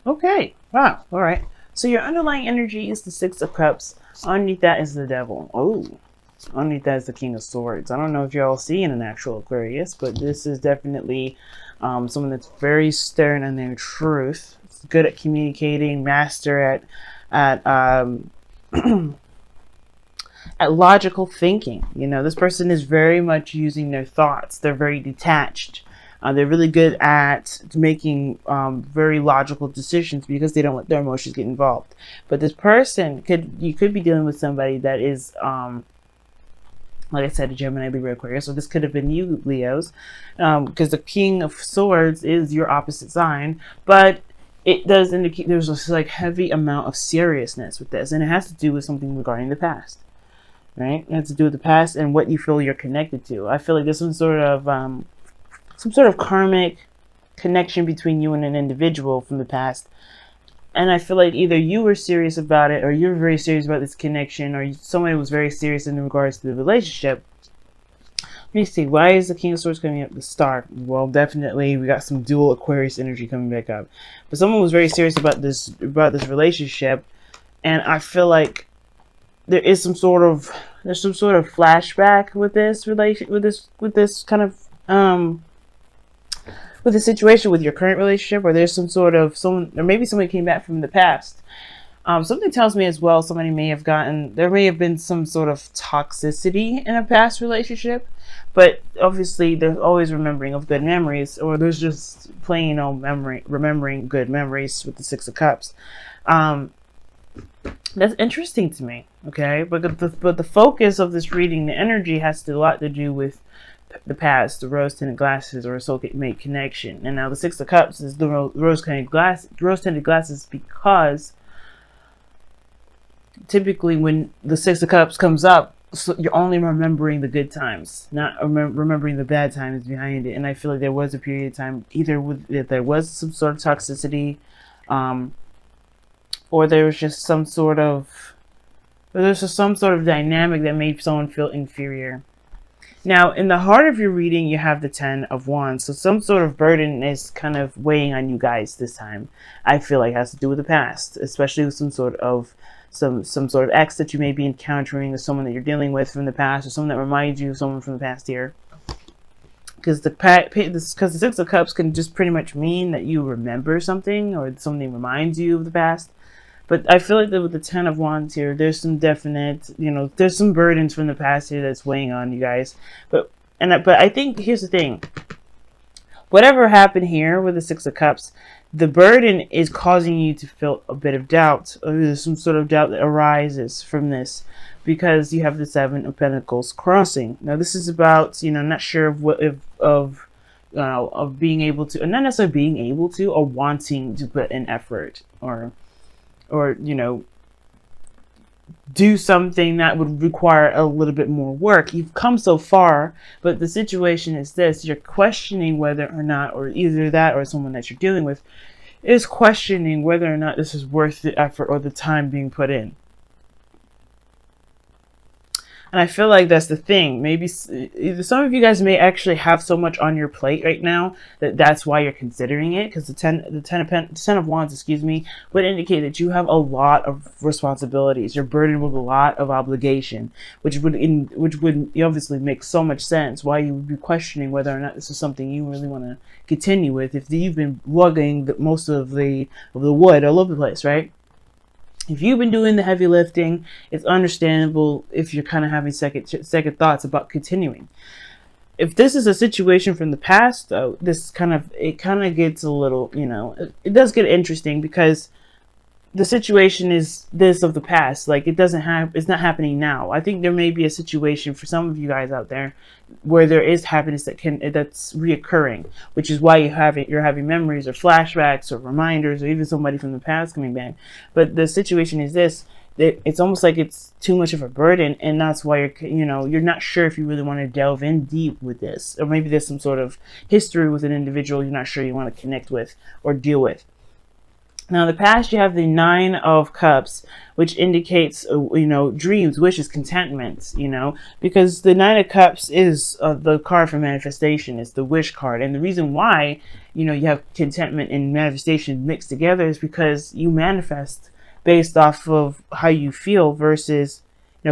Okay. Wow. All right. So your underlying energy is the Six of Cups. Underneath that is the Devil. Oh. Underneath that is the King of Swords. I don't know if y'all see in an actual Aquarius, but this is definitely someone that's very stern in their truth. It's good at communicating, master at at logical thinking. You know, this person is very much using their thoughts. They're very detached. They're really good at making very logical decisions because they don't let their emotions get involved. But this person you could be dealing with somebody that is like I said, a Gemini, Libra, Aquarius. So this could have been you, Leos, because the King of Swords is your opposite sign, but it does indicate there's this like heavy amount of seriousness with this, and it has to do with something regarding the past, right? It has to do with the past and what you feel you're connected to. I feel like there's some sort of karmic connection between you and an individual from the past. And I feel like either you were serious about it, or you're very serious about this connection, or somebody was very serious in regards to the relationship. Let me see. Why is the King of Swords coming up? The Star. Well, definitely we got some dual Aquarius energy coming back up. But someone was very serious about this relationship, and I feel like there's some sort of flashback with this with the situation with your current relationship, or there's or maybe somebody came back from the past. Something tells me as well there may have been some sort of toxicity in a past relationship, but obviously there's always remembering of good memories, or there's just plain old remembering good memories with the Six of Cups. That's interesting to me, okay? But the focus of this reading, the energy, has a lot to do with the past, the rose-tinted glasses, or a soulmate connection. And now the Six of Cups is the rose-tinted glasses, because typically when the Six of Cups comes up, so you're only remembering the good times, not remembering the bad times behind it. And I feel like there was a period of time, either if there was some sort of toxicity, or there was just some sort of dynamic that made someone feel inferior. Now, in the heart of your reading, you have the Ten of Wands. So some sort of burden is kind of weighing on you guys this time. I feel like it has to do with the past, especially with some sort of ex that you may be encountering, or someone that you're dealing with from the past, or someone that reminds you of someone from the past year. Because the Six of Cups can just pretty much mean that you remember something, or something reminds you of the past. But I feel like that with the Ten of Wands here, there's some definite, there's some burdens from the past here that's weighing on you guys. But I think here's the thing. Whatever happened here with the Six of Cups, the burden is causing you to feel a bit of doubt. Or there's some sort of doubt that arises from this, because you have the Seven of Pentacles crossing. Now this is about, not sure of being able to, not necessarily being able to, or wanting to put in effort, or do something that would require a little bit more work. You've come so far, but the situation is this: you're questioning whether or not, or either that or someone that you're dealing with is questioning whether or not this is worth the effort or the time being put in. And I feel like that's the thing. Maybe either some of you guys may actually have so much on your plate right now that's why you're considering it. Because the ten of Wands, would indicate that you have a lot of responsibilities. You're burdened with a lot of obligation, which would obviously make so much sense why you would be questioning whether or not this is something you really want to continue with. If you've been lugging most of the wood all over the place, right? If you've been doing the heavy lifting, it's understandable if you're kind of having second thoughts about continuing. If this is a situation from the past, though, it kind of gets a little, it does get interesting, because the situation is this of the past. Like, it's not happening now. I think there may be a situation for some of you guys out there where there is happiness that's reoccurring, which is why you're having memories or flashbacks or reminders, or even somebody from the past coming back. But the situation is this: it's almost like it's too much of a burden, and that's why you're not sure if you really want to delve in deep with this, or maybe there's some sort of history with an individual you're not sure you want to connect with or deal with. Now, in the past, you have the Nine of Cups, which indicates, dreams, wishes, contentment, because the Nine of Cups is the card for manifestation. It's the wish card. And the reason why, you have contentment and manifestation mixed together is because you manifest based off of how you feel versus,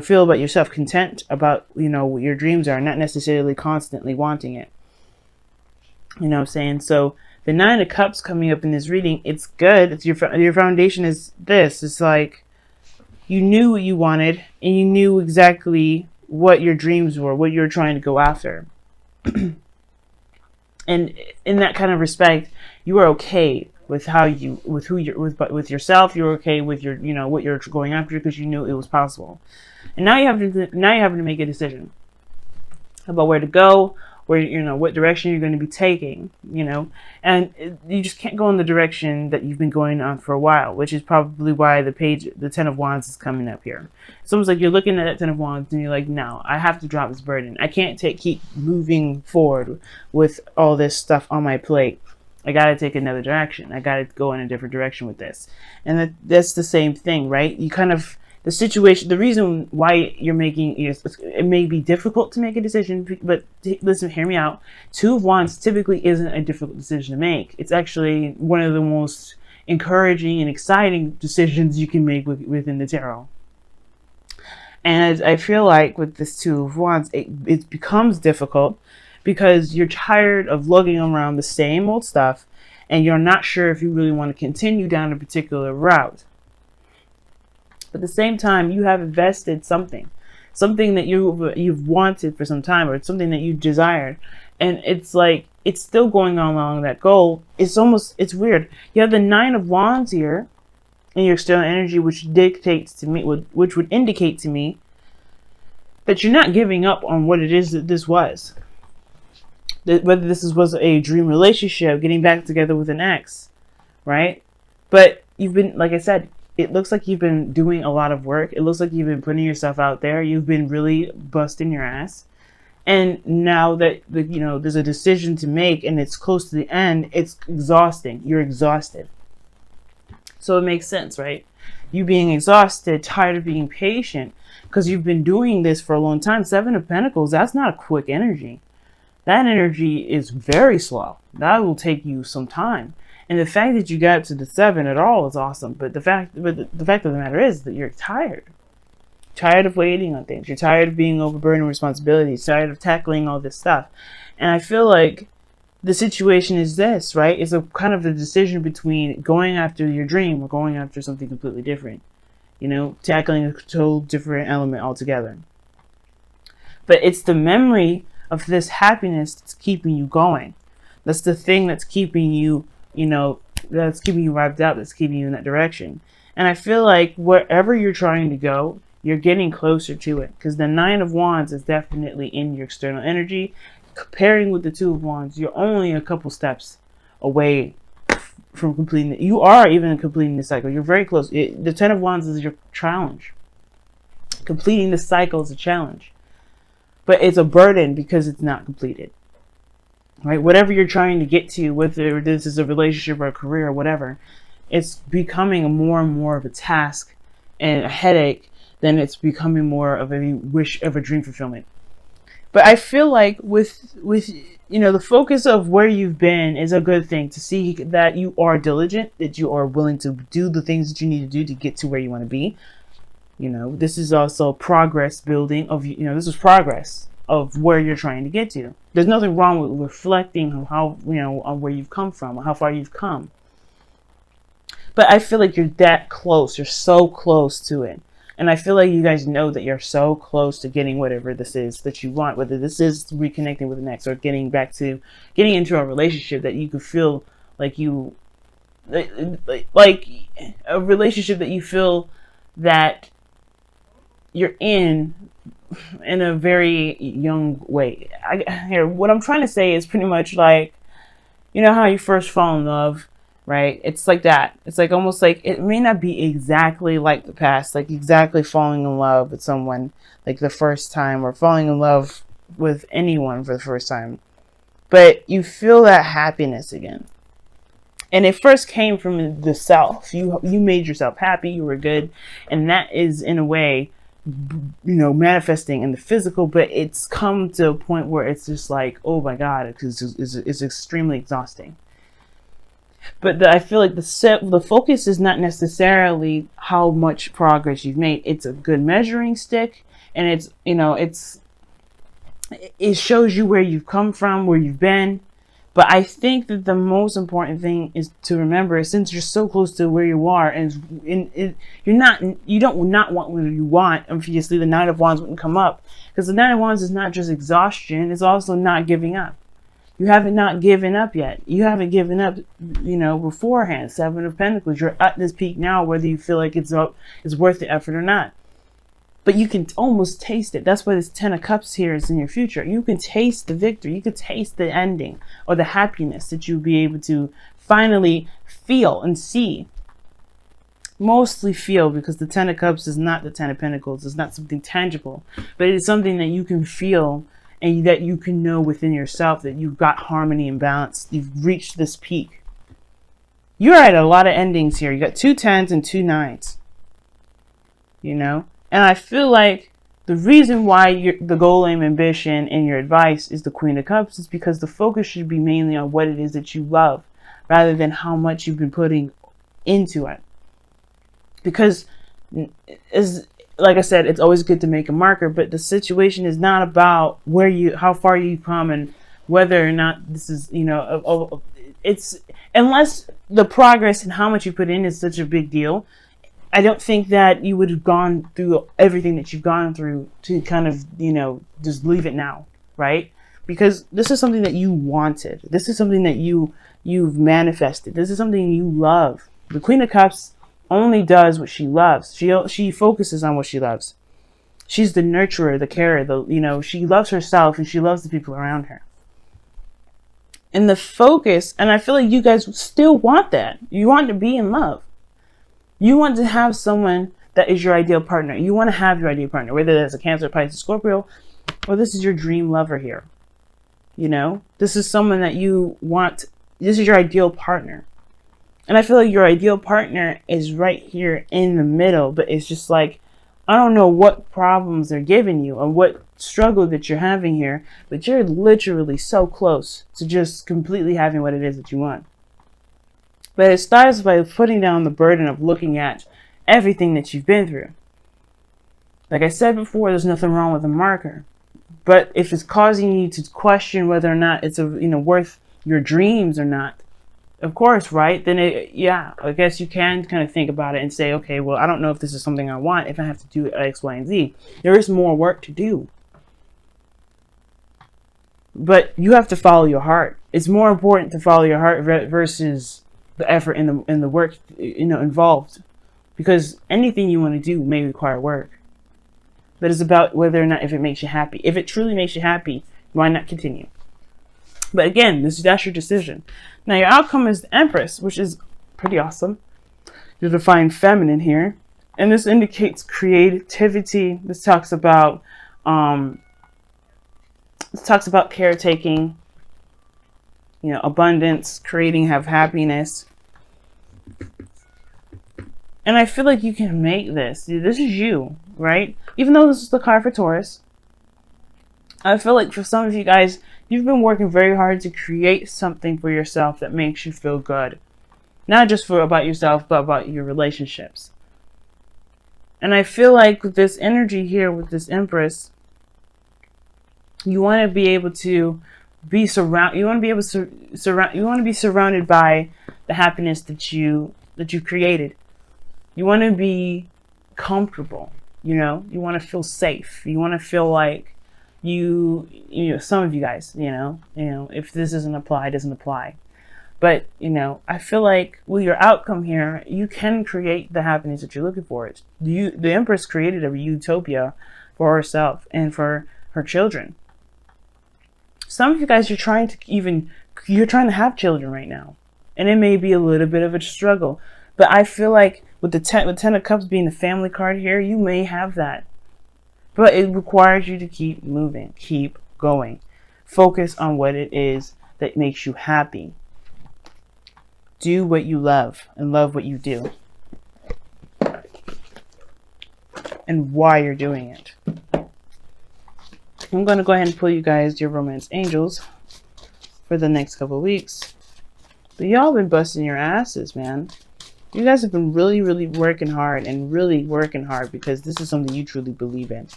feel about yourself, content about, what your dreams are, not necessarily constantly wanting it. You know what I'm saying? So the Nine of Cups coming up in this reading, it's good. It's your foundation is this. It's like you knew what you wanted and you knew exactly what your dreams were, what you were trying to go after. And in that kind of respect, you are okay with with yourself. You're okay with your, what you're going after because you knew it was possible. And now you have to make a decision about where to go, where, what direction you're going to be taking, and you just can't go in the direction that you've been going on for a while, which is probably why the Ten of Wands is coming up here. It's almost like you're looking at that Ten of Wands and you're like, no, I have to drop this burden. I can't keep moving forward with all this stuff on my plate. I got to take another direction. I got to go in a different direction with this. And that's the same thing, right? You kind of, the situation, the reason why you're making, it may be difficult to make a decision, but listen, hear me out. Two of Wands typically isn't a difficult decision to make. It's actually one of the most encouraging and exciting decisions you can make within the tarot. And I feel like with this Two of Wands, it becomes difficult because you're tired of lugging around the same old stuff and you're not sure if you really want to continue down a particular route. But at the same time, you have invested something that you've wanted for some time, or it's something that you desired, and it's like it's still going on along that goal. It's weird. You have the Nine of Wands here in your external energy, which dictates to me, which would indicate to me that you're not giving up on what it is that this was. Whether this was a dream relationship, getting back together with an ex, right? But you've been, like I said, it looks like you've been doing a lot of work. It looks like you've been putting yourself out there. You've been really busting your ass. And now that, there's a decision to make and it's close to the end, it's exhausting. You're exhausted. So it makes sense, right? You being exhausted, tired of being patient, because you've been doing this for a long time. Seven of Pentacles, that's not a quick energy. That energy is very slow. That will take you some time. And the fact that you got to the 7 at all is awesome. But the fact of the matter is that you're tired. Tired of waiting on things. You're tired of being overburdened with responsibilities. Tired of tackling all this stuff. And I feel like the situation is this, right? It's a kind of the decision between going after your dream or going after something completely different. Tackling a total different element altogether. But it's the memory of this happiness that's keeping you going. That's the thing that's keeping you, that's keeping you revved up, that's keeping you in that direction. And I feel like wherever you're trying to go, you're getting closer to it. Because the Nine of Wands is definitely in your external energy. Comparing with the Two of Wands, you're only a couple steps away from completing it. You are even completing the cycle. You're very close. The Ten of Wands is your challenge. Completing the cycle is a challenge. But it's a burden because it's not completed. Right? Whatever you're trying to get to, whether this is a relationship or a career or whatever, it's becoming more and more of a task and a headache than it's becoming more of a wish of a dream fulfillment. But I feel like with the focus of where you've been is a good thing, to see that you are diligent, that you are willing to do the things that you need to do to get to where you want to be. This is also progress building of, this is progress of where you're trying to get to. There's nothing wrong with reflecting on how, on where you've come from, how far you've come. But I feel like you're that close. You're so close to it. And I feel like you guys know that you're so close to getting whatever this is that you want, whether this is reconnecting with an ex or getting into a relationship that you could feel like like a relationship that you feel that you're in a very young way. What I'm trying to say is pretty much like, how you first fall in love, right? It's like that. It's like almost like it may not be exactly like the past, like exactly falling in love with someone like the first time or falling in love with anyone for the first time. But you feel that happiness again. And it first came from the self. You made yourself happy, you were good, and that is in a way, manifesting in the physical, but it's come to a point where it's just like, oh my God, it's extremely exhausting. But I feel like the focus is not necessarily how much progress you've made. It's a good measuring stick, and it shows you where you've come from, where you've been. But I think that the most important thing is to remember, since you're so close to where you are, and you don't not want what you want. Obviously, the Nine of Wands wouldn't come up, because the Nine of Wands is not just exhaustion; it's also not giving up. You haven't not given up yet. You haven't given up, beforehand. Seven of Pentacles. You're at this peak now, whether you feel like it's worth the effort or not. But you can almost taste it. That's why this Ten of Cups here is in your future. You can taste the victory. You can taste the ending, or the happiness that you'll be able to finally feel and see. Mostly feel, because the Ten of Cups is not the Ten of Pentacles. It's not something tangible, but it is something that you can feel, and that you can know within yourself that you've got harmony and balance. You've reached this peak. You're at a lot of endings here. You got 2 10s and 2 9s. And I feel like the reason why the goal, aim, ambition, and your advice is the Queen of Cups is because the focus should be mainly on what it is that you love, rather than how much you've been putting into it. Because, like I said, it's always good to make a marker, but the situation is not about how far you've come and whether or not this is, it's, unless the progress and how much you put in is such a big deal. I don't think that you would have gone through everything that you've gone through to kind of, just leave it now, right? Because this is something that you wanted. This is something that you've manifested. This is something you love. The Queen of Cups only does what she loves. She focuses on what she loves. She's the nurturer, the carer, she loves herself and she loves the people around her. And the focus, and I feel like you guys still want that. You want to be in love. You want to have someone that is your ideal partner. You want to have your ideal partner, whether that's a Cancer, Pisces, Scorpio, or this is your dream lover here. This is someone that you want. This is your ideal partner. And I feel like your ideal partner is right here in the middle, but it's just like, I don't know what problems they're giving you or what struggle that you're having here, but you're literally so close to just completely having what it is that you want. But it starts by putting down the burden of looking at everything that you've been through. Like I said before, there's nothing wrong with a marker. But if it's causing you to question whether or not it's worth your dreams or not, of course, right? Then I guess you can kind of think about it and say, okay, well, I don't know if this is something I want, if I have to do X, Y, and Z. There is more work to do. But you have to follow your heart. It's more important to follow your heart versus the effort and the work involved, because anything you want to do may require work. But it's about whether or not if it makes you happy. If it truly makes you happy, why not continue? But again, that's your decision. Now your outcome is the Empress, which is pretty awesome. You're divine feminine here, and this indicates creativity. This talks about caretaking, abundance, creating, have happiness. And I feel like you can make this. This is you, right? Even though this is the card for Taurus, I feel like for some of you guys, you've been working very hard to create something for yourself that makes you feel good. Not just about yourself, but about your relationships. And I feel like with this energy here, with this Empress, you want to be able to be surrounded. You want to be able to You want to be surrounded by the happiness that you created. You want to be comfortable. You want to feel safe. You want to feel like some of you guys, if this doesn't apply, it doesn't apply. But, I feel like with your outcome here, you can create the happiness that you're looking for. The Empress created a utopia for herself and for her children. Some of you guys, you're trying to have children right now. And it may be a little bit of a struggle. But I feel like with the Ten of Cups being the family card here, you may have that. But it requires you to keep moving, keep going. Focus on what it is that makes you happy. do what you love and love what you do and why you're doing it. I'm going to go ahead and pull you guys your romance angels for the next couple of weeks. But y'all been busting your asses, man. You guys have been really, really working hard and really working hard because this is something you truly believe in.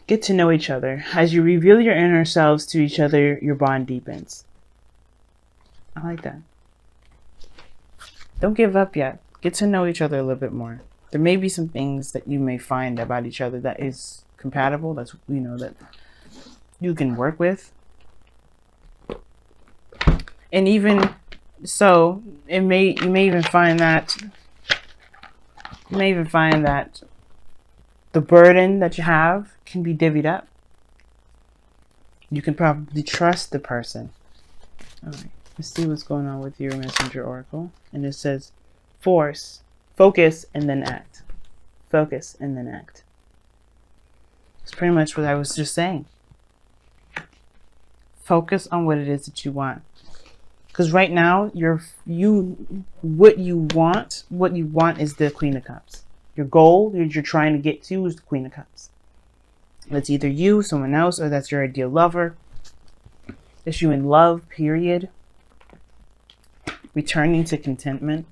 Get to know each other. As you reveal your inner selves to each other, your bond deepens. I like that. Don't give up yet. Get to know each other a little bit more. There may be some things that you may find about each other that is compatible. That's, you know, that you can work with. And even so, you may even find that the burden that you have can be divvied up. You can probably trust the person. All right, let's see what's going on with your messenger oracle. And it says, focus, and then act. Focus, and then act. It's pretty much what I was just saying. Focus on what it is that you want. Because right now, what you want is the Queen of Cups. Your goal that you're trying to get to is the Queen of Cups. That's either you, someone else, or that's your ideal lover. It's you in love, period. Returning to contentment.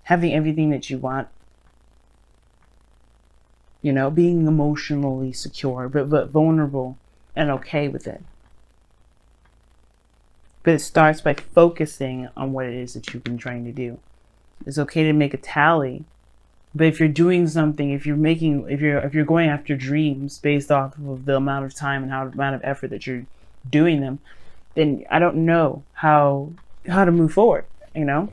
Having everything that you want. You know, being emotionally secure, but vulnerable and okay with it. But it starts by focusing on what it is that you've been trying to do. It's okay to make a tally. But if you're doing something, if you're going after dreams based off of the amount of time and the amount of effort that you're doing them, then I don't know how to move forward, you know?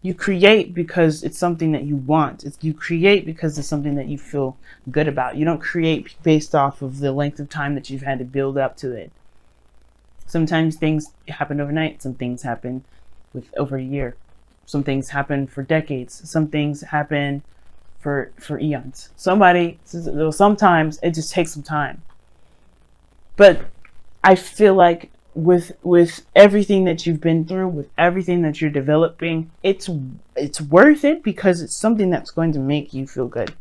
You create because it's something that you want. You create because it's something that you feel good about. You don't create based off of the length of time that you've had to build up to it. Sometimes things happen overnight. Some things happen with over a year. Some things happen for decades. Some things happen for eons. Sometimes it just takes some time. But I feel like with everything that you've been through, with everything that you're developing, it's worth it because it's something that's going to make you feel good.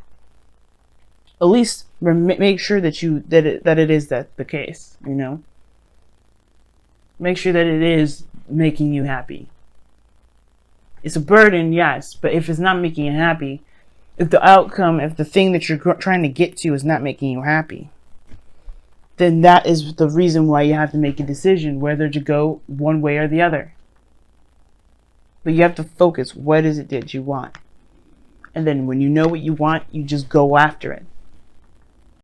At least make sure that it is the case, you know. Make sure that it is making you happy. It's a burden, yes, but if it's not making you happy, if the thing that you're trying to get to is not making you happy, then that is the reason why you have to make a decision whether to go one way or the other. But you have to focus. What is it that you want? And then when you know what you want, you just go after it.